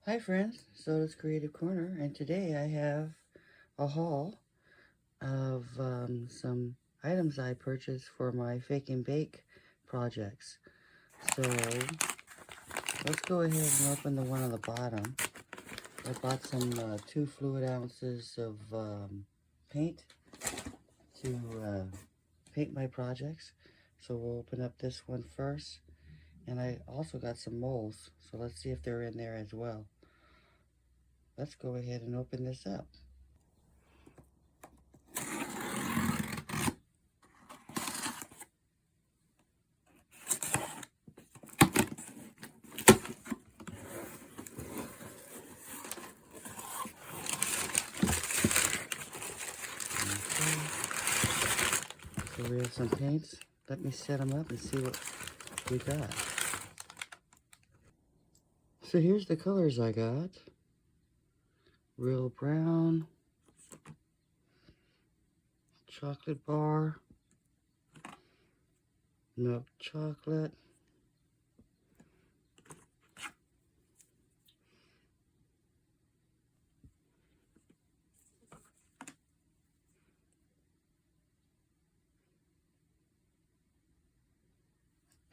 Hi friends, Soto's Creative Corner, and today I have a haul of some items I purchased for my fake and bake projects. So let's go ahead and open the one on the bottom. I bought some 2 fluid ounces of paint to paint my projects. So we'll open up this one first, and I also got some molds, so let's see if they're in there as well. Let's go ahead and open this up. So we have some paints. Let me set them up and see what we got. So here's the colors I got. Real brown, chocolate bar, milk chocolate,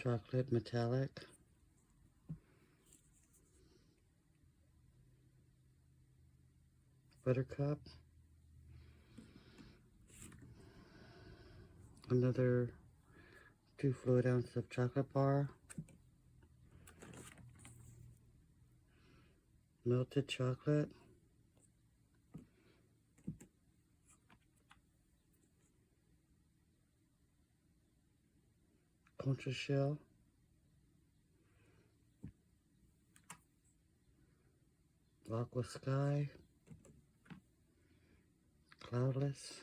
chocolate metallic, buttercup, another 2 fluid ounces of chocolate bar, melted chocolate, concha shell, aqua sky, cloudless.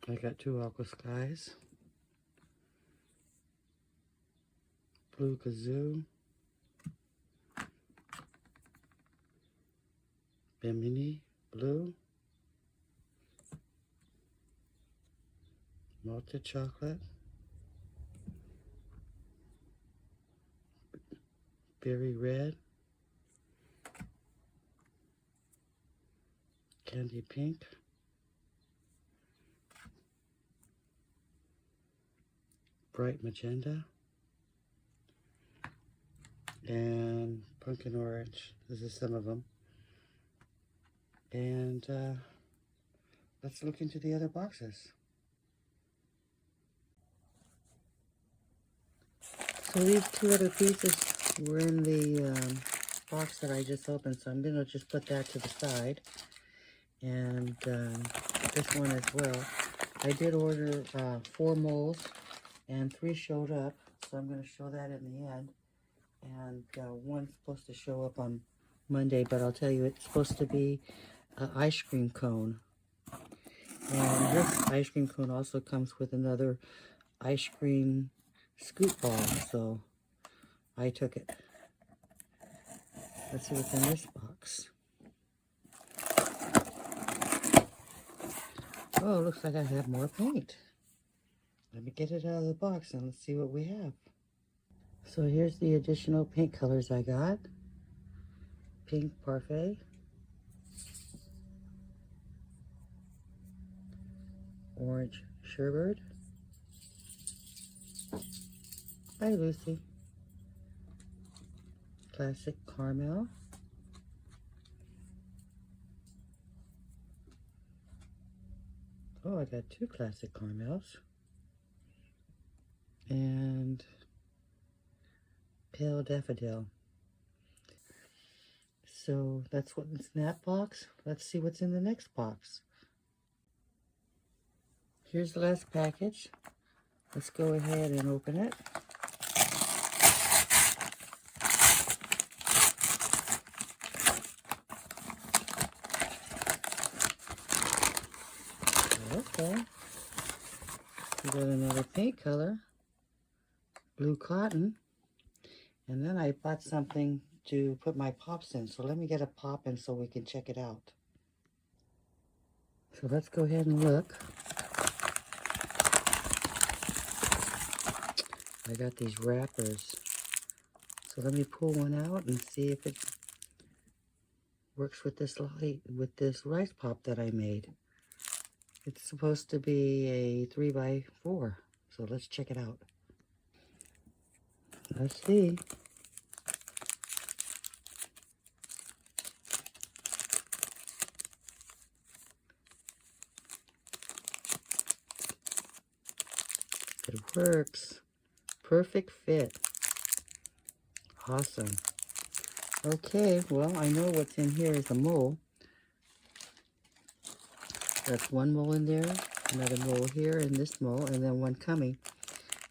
I got 2 aqua skies, blue kazoo, Bimini blue, melted chocolate, berry red, candy pink, bright magenta, and pumpkin orange. This is some of them. And let's look into the other boxes. So these 2 other pieces were in the box that I just opened, so I'm going to just put that to the side. And this one as well. I did order 4 molds, and 3 showed up, so I'm going to show that in the end. And one's supposed to show up on Monday, but I'll tell you, it's supposed to be an ice cream cone. And this ice cream cone also comes with another ice cream scoop ball, so I took it. Let's see what's in this box. Oh, looks like I have more paint. Let me get it out of the box and let's see what we have. So here's the additional paint colors I got. Pink Parfait, Orange Sherbet, Hi Lucy, Classic Caramel, oh, I got 2 Classic Caramels, and Pale Daffodil. So that's what's in that box. Let's see what's in the next box. Here's the last package. Let's go ahead and open it. Okay. We got another paint color, blue cotton. And then I bought something to put my pops in. So let me get a pop in so we can check it out. So let's go ahead and look. I got these wrappers So let me pull one out and see if it works with this rice pop that I made. It's supposed to be a 3x4, so let's check it out. Let's see. It works. Perfect fit. Awesome. Okay, well, I know what's in here is a mole. That's one mole in there, another mole here, and this mole, and then one coming.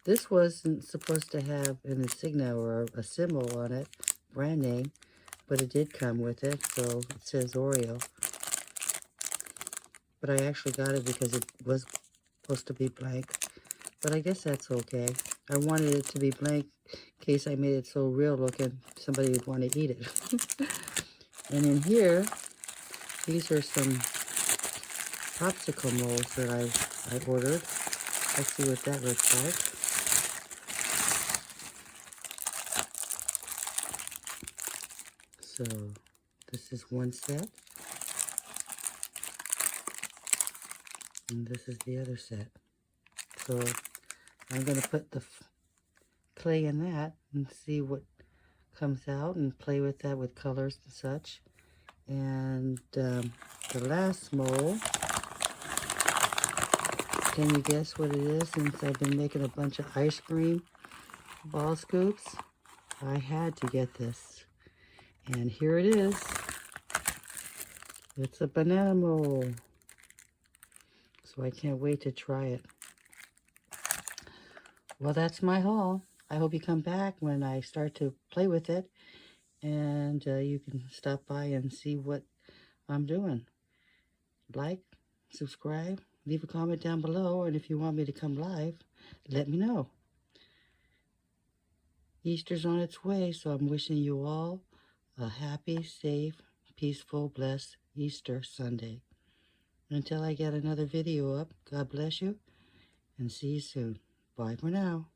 This wasn't supposed to have an insignia or a symbol on it, brand name, but it did come with it, so it says Oreo. But I actually got it because it was supposed to be blank. But I guess that's okay. I wanted it to be blank in case I made it so real looking, somebody would want to eat it. And in here, these are some popsicle molds that I ordered. Let's see what that looks like. So this is one set. And this is the other set. So I'm going to put the clay in that and see what comes out and play with that with colors and such. And the last mold, can you guess what it is? Since I've been making a bunch of ice cream ball scoops, I had to get this. And here it is. It's a banana mold. So I can't wait to try it. Well, that's my haul. I hope you come back when I start to play with it. And you can stop by and see what I'm doing. Like, subscribe, leave a comment down below. And if you want me to come live, let me know. Easter's on its way, so I'm wishing you all a happy, safe, peaceful, blessed Easter Sunday. Until I get another video up, God bless you, and see you soon. Bye for now.